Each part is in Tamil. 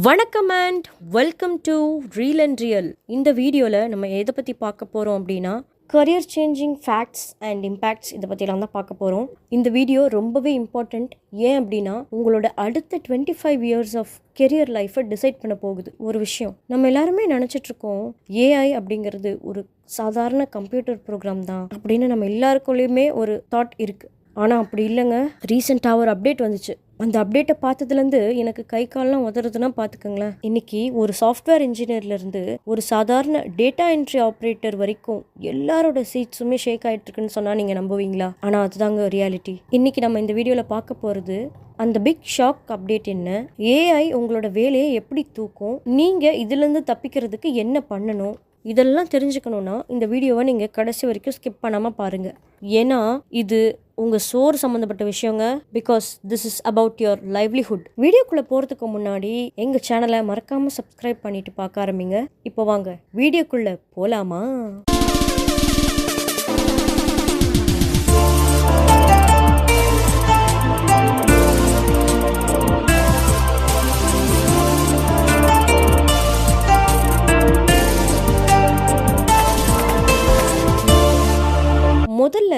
வணக்கம் and welcome to reel and real. இந்த வீடியோவில் நம்ம எதை பற்றி பார்க்க போகிறோம் அப்படின்னா career changing facts and impacts இதை பற்றிலாம் தான் பார்க்க போகிறோம். இந்த வீடியோ ரொம்பவே இம்பார்ட்டண்ட். ஏன் அப்படின்னா உங்களோட அடுத்த 25 இயர்ஸ் ஆஃப் கெரியர் லைஃப்பை டிசைட் பண்ண போகுது. ஒரு விஷயம் நம்ம எல்லாருமே நினச்சிட்ருக்கோம், ஏஐ அப்படிங்கிறது ஒரு சாதாரண கம்ப்யூட்டர் ப்ரோக்ராம் தான் அப்படின்னு நம்ம எல்லாருக்குள்ளேயுமே ஒரு தாட் இருக்குது. ஆனால் அப்படி இல்லைங்க. ரீசெண்டாக ஒரு அப்டேட் வந்துச்சு. அந்த அப்டேட்டை பார்த்ததுலேருந்து எனக்கு கை கால்லாம் உதறதுன்னா பார்த்துக்கோங்களேன். இன்னைக்கு ஒரு சாஃப்ட்வேர் இன்ஜினியர்லேருந்து ஒரு சாதாரண டேட்டா என்ட்ரி ஆப்ரேட்டர் வரைக்கும் எல்லாரோட சீட்ஸுமே ஷேக் ஆகிட்டு இருக்குன்னு சொன்னால் நீங்கள் நம்புவீங்களா? ஆனால் அதுதாங்க ரியாலிட்டி. இன்னைக்கு நம்ம இந்த வீடியோவில் பார்க்க போகிறது அந்த பிக் ஷாக் அப்டேட் என்ன, ஏஐ உங்களோட வேலையை எப்படி தூக்கும், நீங்கள் இதுலேருந்து தப்பிக்கிறதுக்கு என்ன பண்ணணும், இதெல்லாம் தெரிஞ்சுக்கணுன்னா இந்த வீடியோவை நீங்கள் கடைசி வரைக்கும் ஸ்கிப் பண்ணாமல் பாருங்கள். ஏன்னா இது உங்கள் சோறு சம்மந்தப்பட்ட விஷயங்க. Because this is about your livelihood. வீடியோக்குள்ளே போகிறதுக்கு முன்னாடி எங்கள் சேனலை மறக்காமல் சப்ஸ்கிரைப் பண்ணிட்டு பார்க்க ஆரம்பிங்க. இப்போ வாங்க வீடியோக்குள்ளே போகலாமா? முதல்ல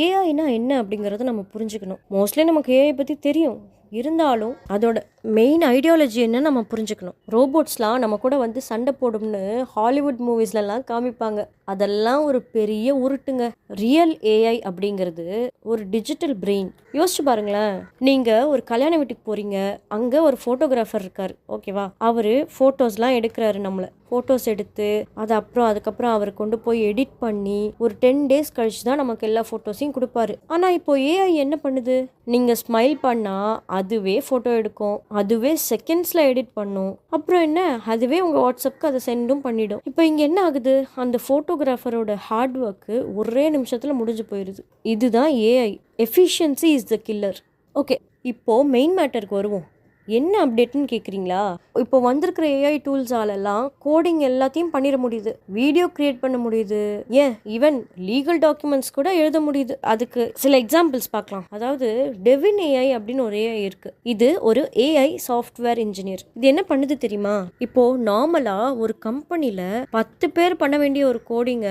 ஏஐனா என்ன அப்படிங்கிறத நம்ம புரிஞ்சுக்கணும். மோஸ்ட்லி நமக்கு ஏஐ பற்றி தெரியும், இருந்தாலும் அதோட மெயின் ஐடியாலஜி என்ன நம்ம புரிஞ்சுக்கணும். ரோபோட்ஸ்லாம் நம்ம கூட வந்து சண்டை போடும்னு ஹாலிவுட் மூவிஸ்லலாம் காமிப்பாங்க. அதெல்லாம் ஒரு பெரிய உருட்டுங்க. ரியல் ஏஐ அப்படிங்கிறது ஒரு டிஜிட்டல் பிரெயின். யோசிச்சு பாருங்களேன், நீங்கள் ஒரு கல்யாண வீட்டுக்கு போகிறீங்க, அங்கே ஒரு ஃபோட்டோகிராஃபர் இருக்கார், ஓகேவா? அவர் ஃபோட்டோஸ்லாம் எடுக்கிறாரு. நம்மளை ஃபோட்டோஸ் எடுத்து அதுக்கப்புறம் அவர் கொண்டு போய் எடிட் பண்ணி ஒரு 10 days கழிச்சு தான் நமக்கு எல்லா ஃபோட்டோஸையும் கொடுப்பாரு. ஆனால் இப்போ ஏஐ என்ன பண்ணுது? நீங்கள் ஸ்மைல் பண்ணால் அதுவே ஃபோட்டோ எடுக்கும், அதுவே செகண்ட்ஸில் எடிட் பண்ணும், அப்புறம் என்ன, அதுவே உங்கள் வாட்ஸ்அப்புக்கு அதை சென்டும் பண்ணிடும். இப்போ இங்கே என்ன ஆகுது? அந்த ஃபோட்டோகிராஃபரோட ஹார்ட் ஒர்க்கு ஒரே நிமிஷத்தில் முடிஞ்சு போயிடுது. இதுதான் AI. Efficiency is the killer. Okay, இப்போது மெயின் மேட்டருக்கு வருவோம். என்ன அப்டேட்னு கேட்குறீங்களா? இப்போ வந்திருக்கிற ஏஐ டூல்ஸாலெல்லாம் கோடிங் எல்லாத்தையும் பண்ணிட முடியுது, வீடியோ கிரியேட் பண்ண முடியுது, ஏன் ஈவன் லீகல் டாக்குமெண்ட்ஸ் கூட எழுத முடியுது. அதுக்கு சில எக்ஸாம்பிள்ஸ் பார்க்கலாம். அதாவது டெவின் ஏஐ அப்படின்னு ஒரு ஏஐ இருக்கு. இது ஒரு ஏஐ சாஃப்ட்வேர் இன்ஜினியர். இது என்ன பண்ணுது தெரியுமா? இப்போ நார்மலா ஒரு கம்பெனில 10 பேர் பண்ண வேண்டிய ஒரு கோடிங்க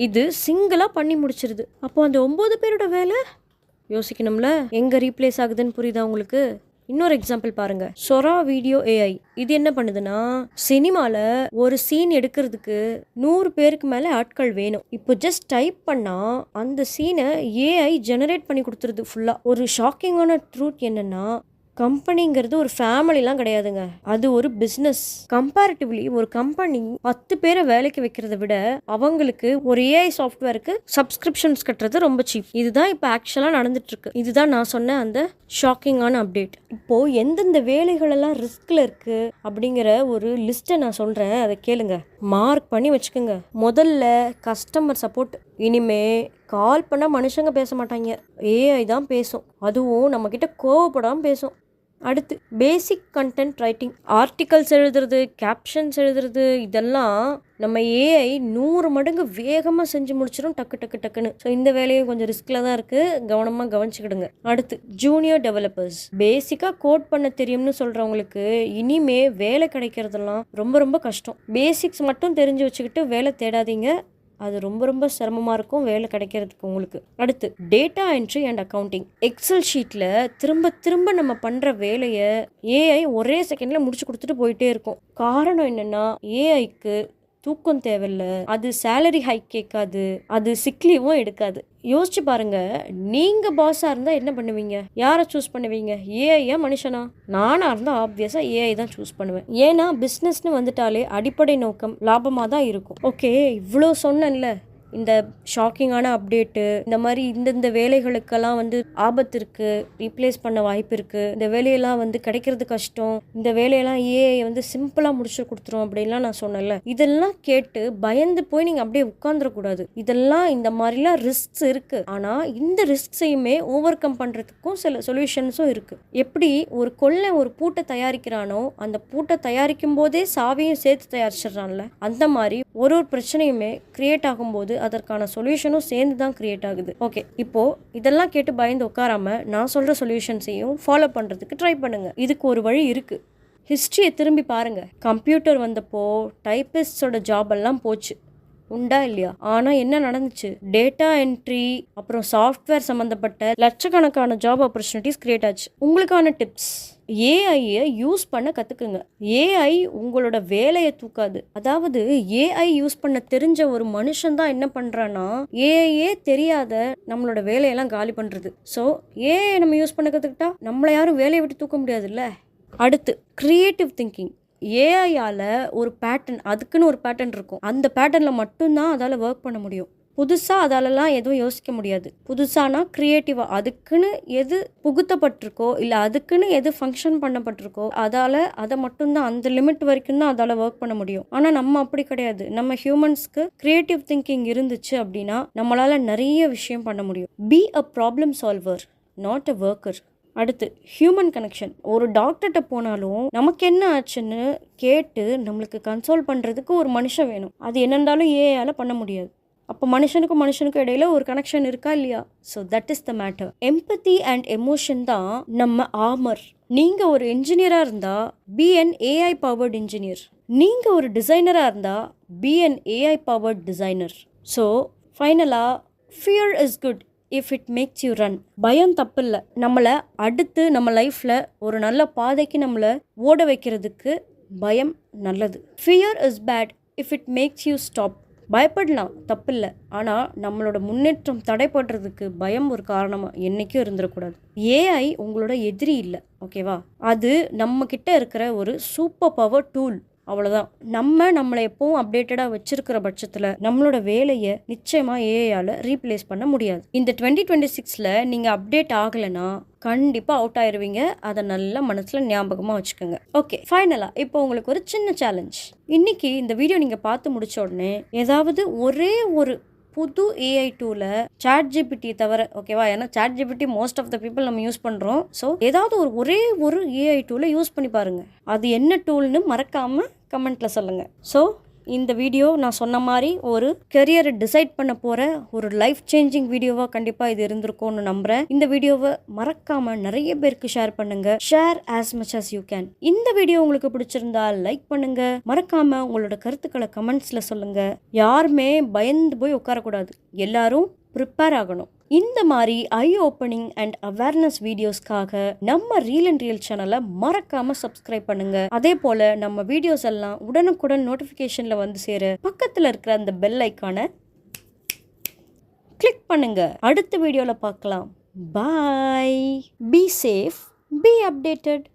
இது சிங்கிளா பண்ணி முடிச்சிருது. அப்போ அந்த 9 பேரோட வேலை யோசிக்கணும்ல, எங்க ரீப்ளேஸ் ஆகுதுன்னு புரியுதா உங்களுக்கு? இன்னொரு எக்ஸாம்பிள் பாருங்க, சொரா வீடியோ ஏஐ. இது என்ன பண்ணுதுன்னா, சினிமால ஒரு சீன் எடுக்கிறதுக்கு 100 பேருக்கு மேல ஆட்கள் வேணும். இப்போ ஜஸ்ட் டைப் பண்ணா அந்த சீனை ஏஐ ஜெனரேட் பண்ணி கொடுத்துருது ஃபுல்லா. ஒரு ஷாக்கிங்கான ட்ரூத் என்னன்னா, கம்பெனிங்கிறது ஒரு ஃபேமிலிலாம் கிடையாதுங்க, அது ஒரு பிஸ்னஸ். கம்பேரிட்டிவ்லி ஒரு கம்பெனி 10 பேரை வேலைக்கு வைக்கிறத விட அவங்களுக்கு ஒரு ஏஐ சாஃப்ட்வேருக்கு சப்ஸ்கிரிப்ஷன்ஸ் கட்டுறது ரொம்ப சீப். இதுதான் இப்போ ஆக்சுவலாக நடந்துட்டு இருக்கு. இதுதான் நான் சொன்ன அந்த ஷாக்கிங்கான அப்டேட். இப்போ எந்தெந்த வேலைகளெல்லாம் ரிஸ்கில் இருக்கு அப்படிங்கிற ஒரு லிஸ்ட்டை நான் சொல்கிறேன், அதை கேளுங்க, மார்க் பண்ணி வச்சுக்கோங்க. முதல்ல கஸ்டமர் சப்போர்ட். இனிமே கால் பண்ணால் மனுஷங்க பேச மாட்டாங்க, ஏஐ தான் பேசும். அதுவும் நம்மக்கிட்ட கோவப்படாமல் பேசும். அடுத்து பேசிக் கண்டென்ட் ரைட்டிங். ஆர்டிகல்ஸ் எழுதுறது, கேப்ஷன்ஸ் எழுதுறது, இதெல்லாம் நம்ம ஏஐ 100 மடங்கு வேகமாக செஞ்சு முடிச்சிடும், டக்கு டக்கு டக்குன்னு. ஸோ இந்த வேலையும் கொஞ்சம் ரிஸ்கில் தான் இருக்குது, கவனமாக கவனிச்சுக்கிடுங்க. அடுத்து ஜூனியர் டெவலப்பர்ஸ். பேசிக்காக கோட் பண்ண தெரியும்னு சொல்கிறவங்களுக்கு இனிமே வேலை கிடைக்கிறதெல்லாம் ரொம்ப ரொம்ப கஷ்டம். பேசிக்ஸ் மட்டும் தெரிஞ்சு வச்சுக்கிட்டு வேலை தேடாதீங்க, அது ரொம்ப ரொம்ப சிரமமாக இருக்கும் வேலை கிடைக்கிறதுக்கு உங்களுக்கு. அடுத்து data entry and accounting. Excel ஷீட்டில் திரும்ப திரும்ப நம்ம பண்ணுற வேலையை ஏஐ ஒரே செகண்டில் முடிச்சு கொடுத்துட்டு போயிட்டே இருக்கும். காரணம் என்னென்னா, ஏஐக்கு தூக்கம் தேவையில்லை, அது சேலரி ஹைக் கேட்காது, அது சிக் லீவும் எடுக்காது. யோசிச்சு பாருங்க, நீங்க பாஸா இருந்தா என்ன பண்ணுவீங்க? யாரை சூஸ் பண்ணுவீங்க? ஏஐயா மனுஷனா? நானா இருந்தா ஆப்வியஸா ஏஐ தான் சூஸ் பண்ணுவேன். ஏன்னா பிஸ்னஸ்னு வந்துட்டாலே அடிப்படை நோக்கம் லாபமாக தான் இருக்கும். ஓகே, இவ்வளோ சொன்னேன்ல, இந்த ஷாக்கிங்கான அப்டேட்டு, இந்த மாதிரி இந்தந்த வேலைகளுக்கெல்லாம் வந்து ஆபத்து இருக்குது, ரீப்ளேஸ் பண்ண வாய்ப்பு இருக்குது, இந்த வேலையெல்லாம் வந்து கிடைக்கிறது கஷ்டம், இந்த வேலையெல்லாம் ஏஐ வந்து சிம்பிளாக முடிச்சு கொடுத்துரும் அப்படின்லாம் நான் சொன்னேன்ல, இதெல்லாம் கேட்டு பயந்து போய் நீங்கள் அப்படியே உட்காந்துடக்கூடாது. இதெல்லாம் இந்த மாதிரிலாம் ரிஸ்க்ஸ் இருக்குது. ஆனால் இந்த ரிஸ்க்ஸையுமே ஓவர் கம் பண்ணுறதுக்கும் சில சொல்யூஷன்ஸும் இருக்குது. எப்படி ஒரு கொள்ளை ஒரு பூட்டை தயாரிக்கிறானோ, அந்த பூட்டை தயாரிக்கும் போதே சாவியும் சேர்த்து தயாரிச்சிடறான்ல, அந்த மாதிரி ஒரு பிரச்சனையுமே கிரியேட் ஆகும்போது அதற்கான சொல்யூஷனும் சேர்ந்து தான் கிரியேட் ஆகுது. ஓகே, இப்போ இதெல்லாம் கேட்டு பயந்து உட்காராம நான் சொல்ற சொல்யூஷன்ஸையும் ஃபாலோ பண்றதுக்கு ட்ரை பண்ணுங்க. இதுக்கு ஒரு வழி இருக்கு. ஹிஸ்ட்ரியை திரும்பி பாருங்க. கம்ப்யூட்டர் வந்தப்போ டைப்பிஸ்டோட ஜாப் எல்லாம் போச்சு, உண்டா இல்லையா? ஆனால் என்ன நடந்துச்சு? டேட்டா என்ட்ரி அப்புறம் சாஃப்ட்வேர் சம்மந்தப்பட்ட லட்சக்கணக்கான ஜாப் ஆப்பர்ச்சுனிட்டிஸ் கிரியேட் ஆச்சு. உங்களுக்கான டிப்ஸ், ஏஐயை யூஸ் பண்ண கற்றுக்குங்க. ஏஐ உங்களோட வேலையை தூக்காது. அதாவது ஏஐ யூஸ் பண்ண தெரிஞ்ச ஒரு மனுஷன் தான் என்ன பண்ணுறான்னா ஏஐயே தெரியாத நம்மளோட வேலையெல்லாம் காலி பண்ணுறது. ஸோ ஏஐ நம்ம யூஸ் பண்ண கற்றுக்கிட்டா நம்மளை யாரும் வேலையை விட்டு தூக்க முடியாதுல்ல. அடுத்து கிரியேட்டிவ் திங்கிங். ஏஐயால் ஒரு பேட்டர்ன், அதுக்குன்னு ஒரு பேட்டர்ன் இருக்கும், அந்த பேட்டர்னில் மட்டும்தான் அதால் ஒர்க் பண்ண முடியும். புதுசாக அதாலலாம் எதுவும் யோசிக்க முடியாது. புதுசானா க்ரியேட்டிவாக அதுக்குன்னு எது புகுத்தப்பட்டிருக்கோ இல்லை அதுக்குன்னு எது ஃபங்க்ஷன் பண்ணப்பட்டிருக்கோ அதை மட்டும்தான், அந்த லிமிட் வரைக்கும் தான் அதால் ஒர்க் பண்ண முடியும். ஆனால் நம்ம அப்படி கிடையாது. நம்ம ஹியூமன்ஸ்க்கு க்ரியேட்டிவ் திங்கிங் இருந்துச்சு அப்படின்னா நம்மளால் நிறைய விஷயம் பண்ண முடியும். Be a problem solver, not a worker. அடுத்து ஹியூமன் கனெக்ஷன். ஒரு டாக்டர்கிட்ட போனாலும் நமக்கு என்ன ஆச்சுன்னு கேட்டு நம்மளுக்கு கன்சோல் பண்ணுறதுக்கு ஒரு மனுஷன் வேணும். அது என்னென்றாலும் ஏஐயால் பண்ண முடியாது. அப்போ மனுஷனுக்கும் இடையில ஒரு கனெக்ஷன் இருக்கா இல்லையா? So that is the matter. Empathy and emotion தான் நம்ம ஆர்மர். நீங்கள் ஒரு இன்ஜினியராக இருந்தால் be an AI powered engineer. நீங்கள் ஒரு டிசைனராக இருந்தால் be an AI powered designer. So ஃபைனலாக, fear is good if it makes you run. பயம் தப்பு இல்லை. நம்மளை அடுத்து நம்ம லைஃப்பில் ஒரு நல்ல பாதைக்கு நம்மளை ஓட வைக்கிறதுக்கு பயம் நல்லது. Fear is bad if it makes you stop. பயப்படலாம், தப்பு இல்லை. ஆனால் நம்மளோட முன்னேற்றம் தடைப்படுறதுக்கு பயம் ஒரு காரணமாக என்றைக்கும் இருந்துடக்கூடாது. ஏஐ உங்களோட எதிரி இல்லை, ஓகேவா? அது நம்மக்கிட்ட இருக்கிற ஒரு சூப்பர் பவர் டூல், அவ்வளோதான். நம்மளை எப்பவும் அப்டேட்டடாக வச்சிருக்கிற பட்சத்தில் நம்மளோட வேலையை நிச்சயமாக ஏஐயால் ரீப்ளேஸ் பண்ண முடியாது. இந்த 2026 நீங்கள் அப்டேட் ஆகலைன்னா கண்டிப்பாக அவுட் ஆயிடுவீங்க. அதை நல்லா மனசில் ஞாபகமாக வச்சுக்கோங்க. ஓகே, ஃபைனலாக இப்போ உங்களுக்கு ஒரு சின்ன சேலஞ்ச். இன்னைக்கு இந்த வீடியோ நீங்கள் பார்த்து முடிச்ச உடனே ஏதாவது ஒரே ஒரு புது ஏஐ டூலை, சாட் ஜிபிடி தவிர, ஓகேவா? ஏன்னா chat GPT most of the people நம்ம யூஸ் பண்ணுறோம். ஸோ ஏதாவது ஒரே ஒரு ஏஐ டூலை யூஸ் பண்ணி பாருங்கள். அது என்ன டூல்னு மறக்காமல் கமெண்ட்டில் சொல்லுங்கள். ஸோ இந்த வீடியோ நான் சொன்ன மாதிரி ஒரு கெரியரை டிசைட் பண்ண போகிற ஒரு லைஃப் சேஞ்சிங் வீடியோவாக கண்டிப்பாக இது இருந்திருக்கும்னு நம்புகிறேன். இந்த வீடியோவை மறக்காமல் நிறைய பேருக்கு ஷேர் பண்ணுங்கள். Share as much as you can. இந்த வீடியோ உங்களுக்கு பிடிச்சிருந்தா லைக் பண்ணுங்கள். மறக்காமல் உங்களோட கருத்துக்களை கமெண்ட்ஸில் சொல்லுங்கள். யாருமே பயந்து போய் உட்காரக்கூடாது, எல்லாரும் ப்ரிப்பேர் ஆகணும். இந்த மாதிரி ஐ ஓப்பனிங் அண்ட் அவேர்னஸ் வீடியோஸ்க்காக நம்ம ரீல் அண்ட் ரியல் சேனலை மறக்காம சப்ஸ்கிரைப் பண்ணுங்க. அதே போல நம்ம வீடியோஸ் எல்லாம் உடனுக்குடன் நோட்டிஃபிகேஷன்ல வந்து சேர பக்கத்தில் இருக்கிற அந்த பெல் ஐக்கானை கிளிக் பண்ணுங்க. அடுத்த வீடியோல பார்க்கலாம். Bye. Be safe, be updated.